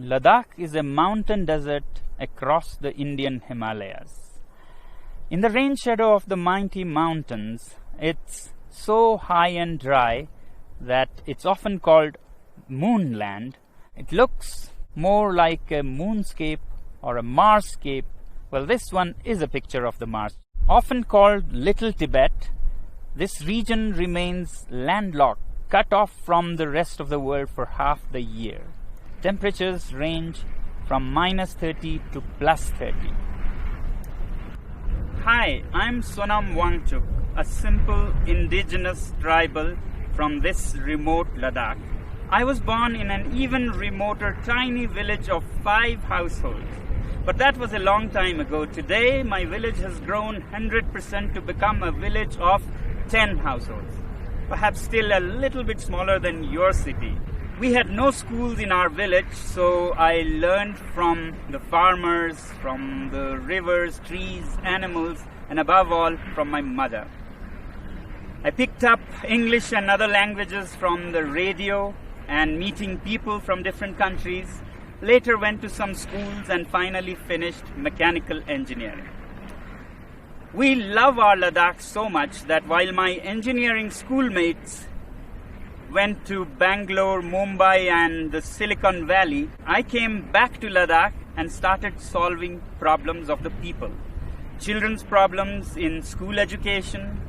Ladakh is a mountain desert across the Indian Himalayas. In the rain shadow of the mighty mountains, it's so high and dry that it's often called moonland. It looks more like a moonscape or a Marscape. Well, this one is a picture of the Mars. Often called Little Tibet, this region remains landlocked, cut off from the rest of the world for half the year. Temperatures range from -30 to +30. Hi, I'm Sonam Wangchuk, a simple indigenous tribal from this remote Ladakh. I was born in an even remoter tiny village of 5 households. But that was a long time ago. Today, my village has grown 100% to become a village of 10 households. Perhaps still a little bit smaller than your city. We had no schools in our village, so I learned from the farmers, from the rivers, trees, animals, and above all, from my mother. I picked up English and other languages from the radio and meeting people from different countries. Later went to some schools and finally finished mechanical engineering. We love our Ladakh so much that while my engineering schoolmates went to Bangalore, Mumbai and the Silicon Valley, I came back to Ladakh and started solving problems of the people. Children's problems in school education,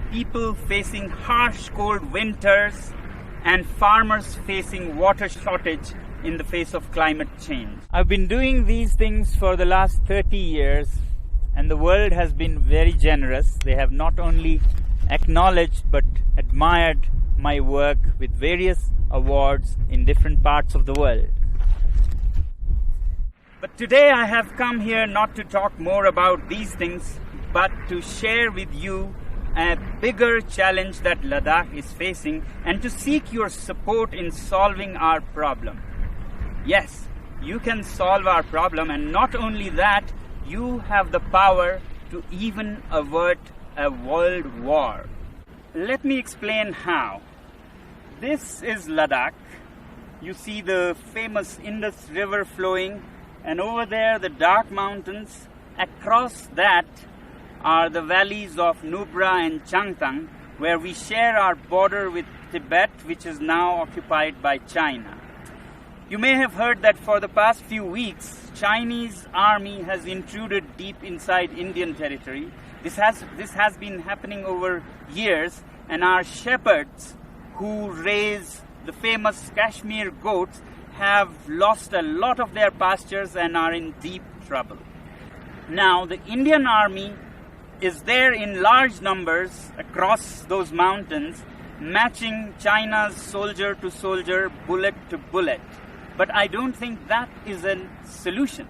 people facing harsh cold winters, and farmers facing water shortage in the face of climate change. I've been doing these things for the last 30 years, and the world has been very generous. They have not only acknowledged but admired my work with various awards in different parts of the world. But today I have come here not to talk more about these things, but to share with you a bigger challenge that Ladakh is facing and to seek your support in solving our problem. Yes, you can solve our problem, and not only that, you have the power to even avert a world war. Let me explain how. This is Ladakh. You see the famous Indus River flowing, and over there the dark mountains. Across that are the valleys of Nubra and Changtang, where we share our border with Tibet, which is now occupied by China. You may have heard that for the past few weeks, Chinese army has intruded deep inside Indian territory. This has been happening over years, and our shepherds who raise the famous Kashmir goats have lost a lot of their pastures and are in deep trouble. Now, the Indian army is there in large numbers across those mountains, matching China's soldier to soldier, bullet to bullet. But I don't think that is a solution.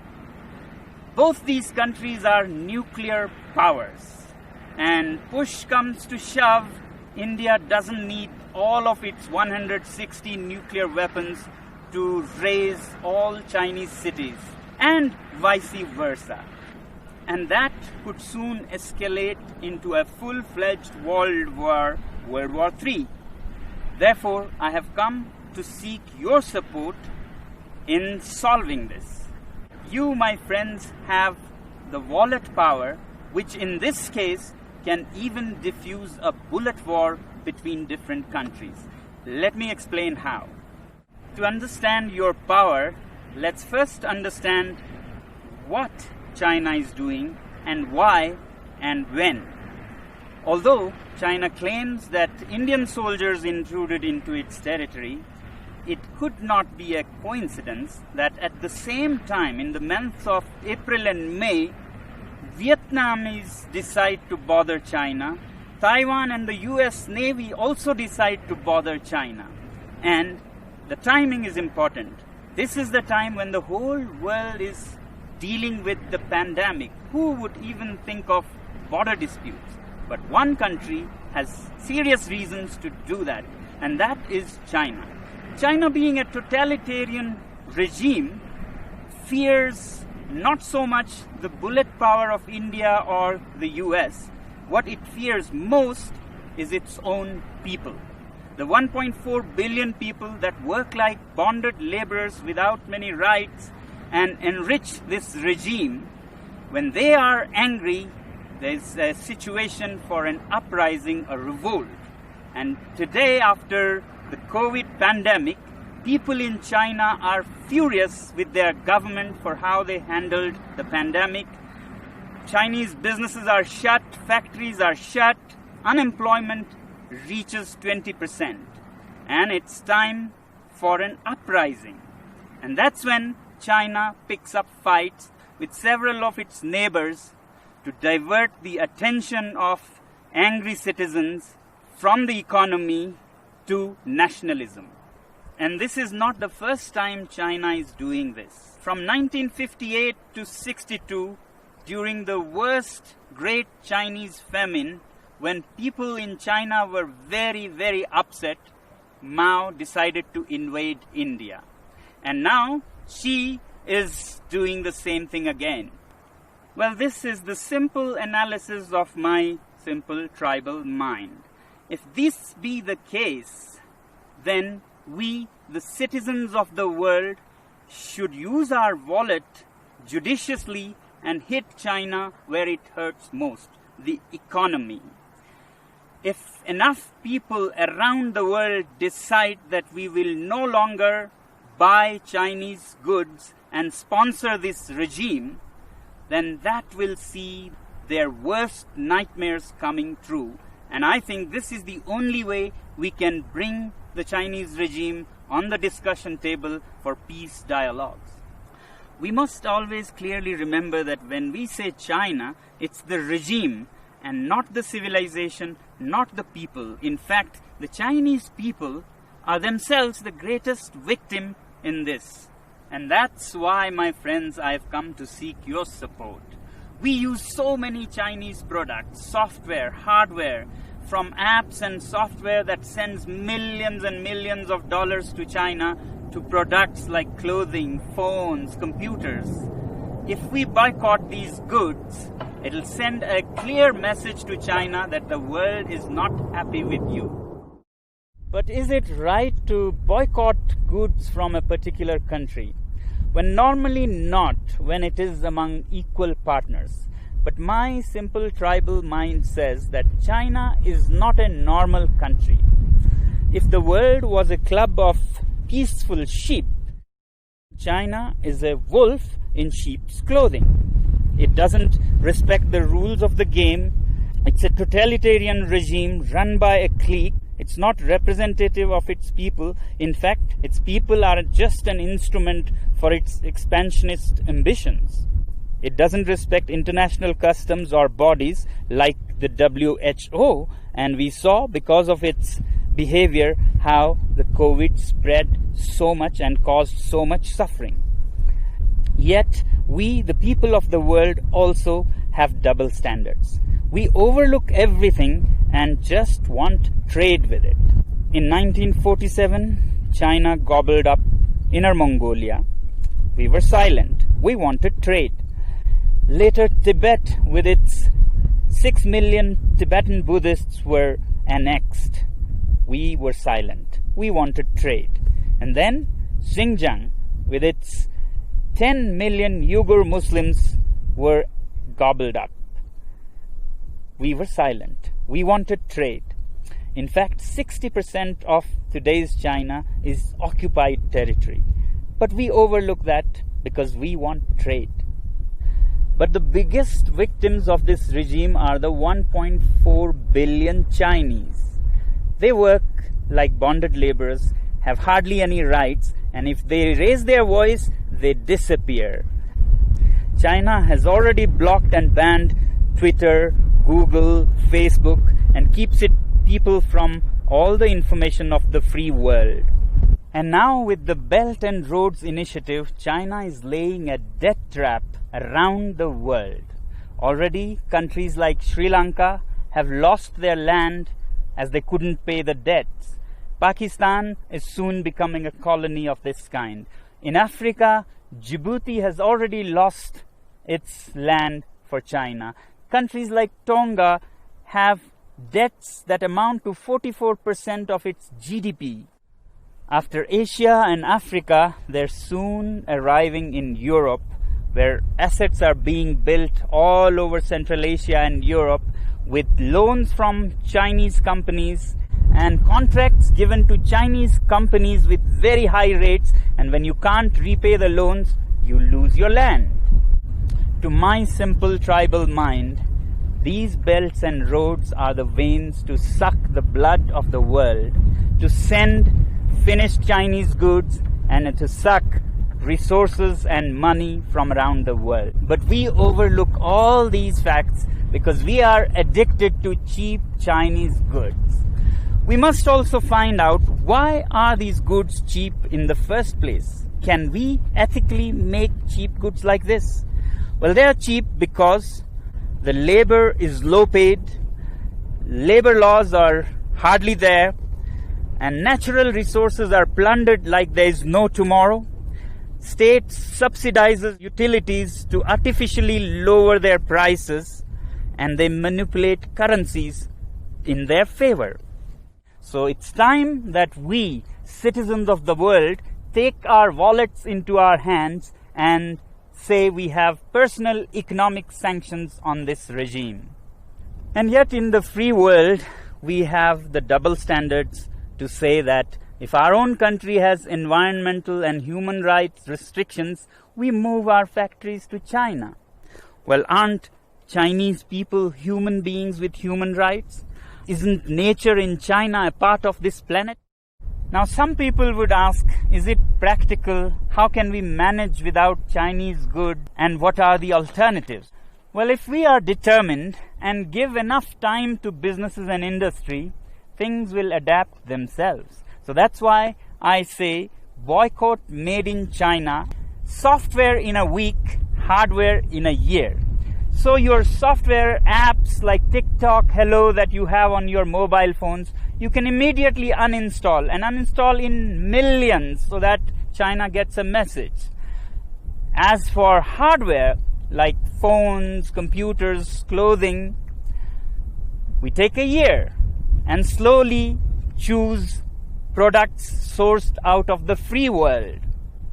Both these countries are nuclear powers, and push comes to shove, India doesn't need all of its 160 nuclear weapons to raise all Chinese cities, and vice versa. And that could soon escalate into a full-fledged world war, World War III. Therefore, I have come to seek your support in solving this. You, my friends, have the wallet power, which in this case can even diffuse a bullet war between different countries. Let me explain how. To understand your power, let's first understand what China is doing and why and when. Although China claims that Indian soldiers intruded into its territory, it could not be a coincidence that at the same time, in the months of April and May, Vietnamese decide to bother China. Taiwan and the US Navy also decide to bother China. And the timing is important. This is the time when the whole world is dealing with the pandemic. Who would even think of border disputes? But one country has serious reasons to do that, and that is China. China, being a totalitarian regime, fears not so much the bullet power of India or the US. What it fears most is its own people. the 1.4 billion people that work like bonded laborers without many rights and enrich this regime, when they are angry, there's a situation for an uprising, a revolt. And today, after the COVID pandemic, people in China are furious with their government for how they handled the pandemic. Chinese businesses are shut, factories are shut, unemployment reaches 20%. And it's time for an uprising. And that's when China picks up fights with several of its neighbors to divert the attention of angry citizens from the economy to nationalism. And this is not the first time China is doing this. From 1958 to 62, during the worst Great Chinese Famine, when people in China were very, very upset, Mao decided to invade India. And now Xi is doing the same thing again. Well, this is the simple analysis of my simple tribal mind. If this be the case, then we, the citizens of the world, should use our wallet judiciously and hit China where it hurts most, the economy. If enough people around the world decide that we will no longer buy Chinese goods and sponsor this regime, then that will see their worst nightmares coming true. And I think this is the only way we can bring the Chinese regime on the discussion table for peace dialogues. We must always clearly remember that when we say China, it's the regime and not the civilization, not the people. In fact, the Chinese people are themselves the greatest victim in this. And that's why, my friends, I've come to seek your support. We use so many Chinese products, software, hardware, from apps and software that sends millions and millions of dollars to China to products like clothing, phones, computers. If we boycott these goods, it'll send a clear message to China that the world is not happy with you. But is it right to boycott goods from a particular country? When normally not, when it is among equal partners. But my simple tribal mind says that China is not a normal country. If the world was a club of peaceful sheep, China is a wolf in sheep's clothing. It doesn't respect the rules of the game. It's a totalitarian regime run by a clique. It's not representative of its people. In fact, its people are just an instrument for its expansionist ambitions. It doesn't respect international customs or bodies like the WHO, and we saw because of its behavior how the COVID spread so much and caused so much suffering. Yet, we, the people of the world, also have double standards. We overlook everything and just want trade with it. In 1947, China gobbled up Inner Mongolia. We were silent. We wanted trade. Later, Tibet, with its 6 million Tibetan Buddhists, were annexed. We were silent. We wanted trade. And then Xinjiang, with its 10 million Uyghur Muslims, were gobbled up. We were silent. We wanted trade. In fact, 60% of today's China is occupied territory. But we overlook that because we want trade. But the biggest victims of this regime are the 1.4 billion Chinese. They work like bonded laborers, have hardly any rights, and if they raise their voice, they disappear. China has already blocked and banned Twitter, Google, Facebook, and keeps its people from all the information of the free world. And now with the Belt and Roads Initiative, China is laying a debt trap around the world. Already, countries like Sri Lanka have lost their land as they couldn't pay the debts. Pakistan is soon becoming a colony of this kind. In Africa, Djibouti has already lost its land for China. Countries like Tonga have debts that amount to 44% of its GDP. After Asia and Africa, they're soon arriving in Europe, where assets are being built all over Central Asia and Europe with loans from Chinese companies and contracts given to Chinese companies with very high rates, and when you can't repay the loans, you lose your land. To my simple tribal mind, these belts and roads are the veins to suck the blood of the world, to send finished Chinese goods and to suck resources and money from around the world. But we overlook all these facts because we are addicted to cheap Chinese goods. We must also find out, why are these goods cheap in the first place? Can we ethically make cheap goods like this? Well, they are cheap because the labor is low paid, labor laws are hardly there, and natural resources are plundered like there is no tomorrow. States subsidizes utilities to artificially lower their prices, and they manipulate currencies in their favor. So it's time that we, citizens of the world, take our wallets into our hands and say we have personal economic sanctions on this regime. And yet in the free world, we have the double standards to say that if our own country has environmental and human rights restrictions, we move our factories to China. Well, aren't Chinese people human beings with human rights? Isn't nature in China a part of this planet? Now, some people would ask, is it practical? How can we manage without Chinese goods? And what are the alternatives? Well, if we are determined and give enough time to businesses and industry, things will adapt themselves. So that's why I say boycott made in China, software in a week, hardware in a year. So your software apps like TikTok, Hello that you have on your mobile phones, you can immediately uninstall and uninstall in millions so that China gets a message. As for hardware like phones, computers, clothing, we take a year and slowly choose products sourced out of the free world.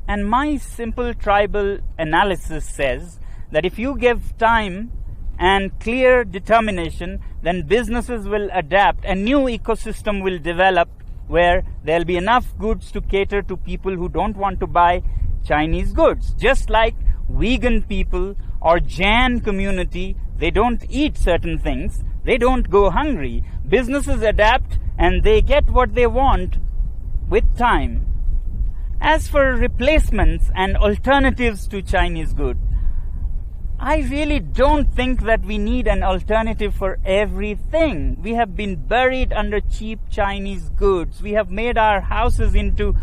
And my simple tribal analysis says that if you give time and clear determination, then businesses will adapt. A new ecosystem will develop where there'll be enough goods to cater to people who don't want to buy Chinese goods. Just like vegan people or Jain community, they don't eat certain things, they don't go hungry. Businesses adapt and they get what they want with time. As for replacements and alternatives to Chinese goods, I really don't think that we need an alternative for everything. We have been buried under cheap Chinese goods. We have made our houses into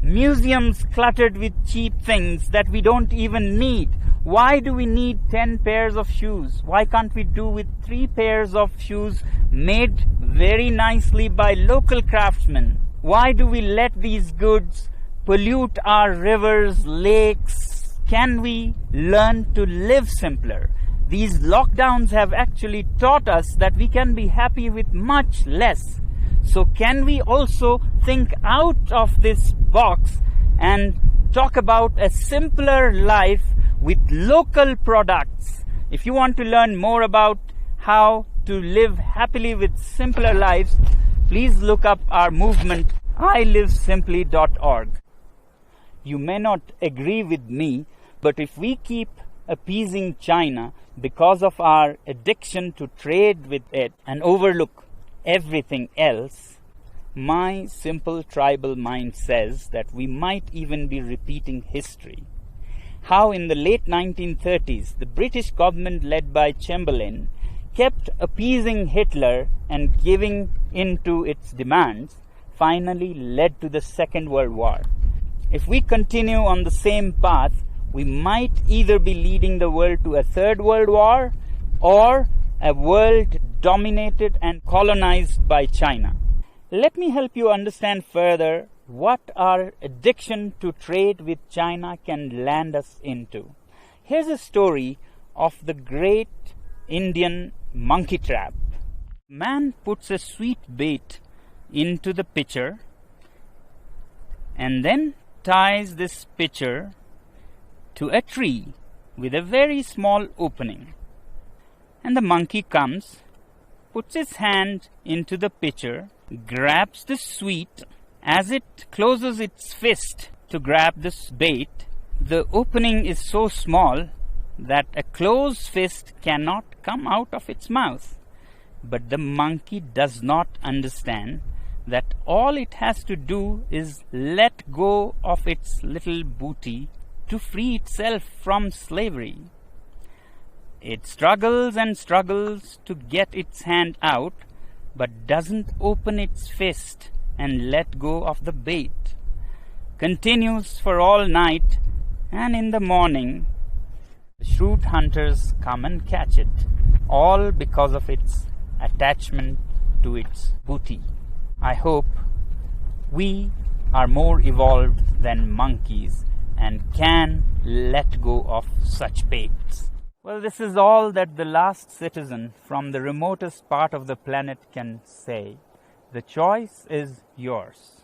museums cluttered with cheap things that we don't even need. Why do we need 10 pairs of shoes? Why can't we do with 3 pairs of shoes made very nicely by local craftsmen? Why do we let these goods pollute our rivers, lakes? Can we learn to live simpler? These lockdowns have actually taught us that we can be happy with much less. So can we also think out of this box and talk about a simpler life with local products? If you want to learn more about how to live happily with simpler lives, please look up our movement, ilivesimply.org. You may not agree with me, but if we keep appeasing China because of our addiction to trade with it and overlook everything else, my simple tribal mind says that we might even be repeating history. How in the late 1930s, the British government led by Chamberlain kept appeasing Hitler and giving in to its demands finally led to the Second World War. If we continue on the same path, we might either be leading the world to a third world war or a world dominated and colonized by China. Let me help you understand further what our addiction to trade with China can land us into. Here's a story of the great Indian monkey trap. Man puts a sweet bait into the pitcher and then ties this pitcher to a tree with a very small opening. And the monkey comes, puts his hand into the pitcher, grabs the sweet. As it closes its fist to grab this bait, the opening is so small that a closed fist cannot come out of its mouth. But the monkey does not understand that all it has to do is let go of its little booty to free itself from slavery. It struggles and struggles to get its hand out, but doesn't open its fist and let go of the bait. Continues for all night, and in the morning, the shrewd hunters come and catch it, all because of its attachment to its booty. I hope we are more evolved than monkeys and can let go of such baits. Well, this is all that the last citizen from the remotest part of the planet can say. The choice is yours.